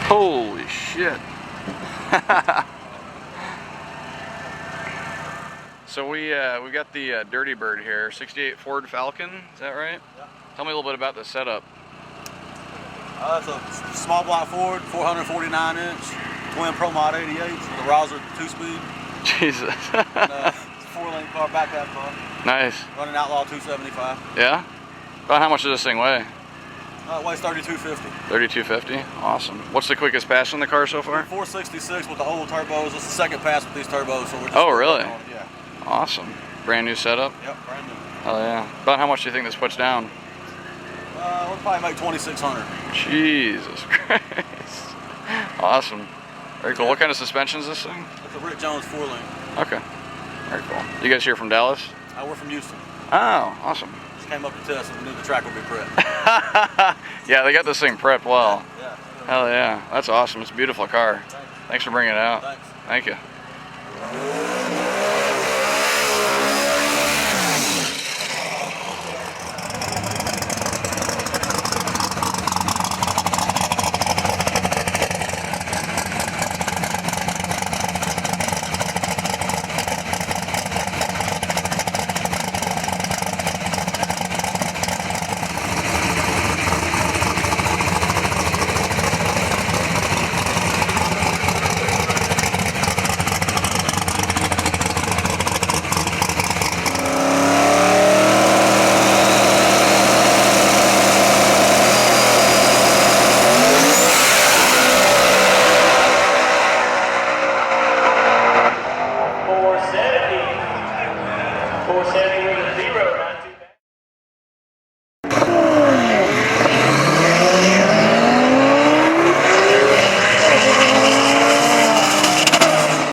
Holy shit. So we got the Dirty Bird here, 68 Ford Falcon, is that right? Yeah. Tell me a little bit about the setup. It's a small block Ford, 449 inch, twin Pro Mod 88, with a Rouser 2-speed. Jesus. And, it's a 4-lane car, back half car. Nice. Running Outlaw 275. Yeah? About how much does this thing weigh? It weighs 3250. 3250? Awesome. What's the quickest pass in the car so far? 466 with the old turbos. It's the second pass with these turbos, so we're just Oh, really? Yeah. Awesome. Brand new setup? Yep, brand new. Oh yeah. About how much do you think this puts down? We'll probably make 2,600. Jesus Christ. Awesome. Very cool. What kind of suspension is this thing? It's a Rick Jones 4-lane. Okay. Very cool. You guys here from Dallas? We're from Houston. Oh, awesome. Just came up to test and we knew the track would be prepped. Yeah, they got this thing prepped well. Yeah. Hell yeah. That's awesome. It's a beautiful car. Thanks for bringing it out. Thanks. Thank you. Four seventy with a 0.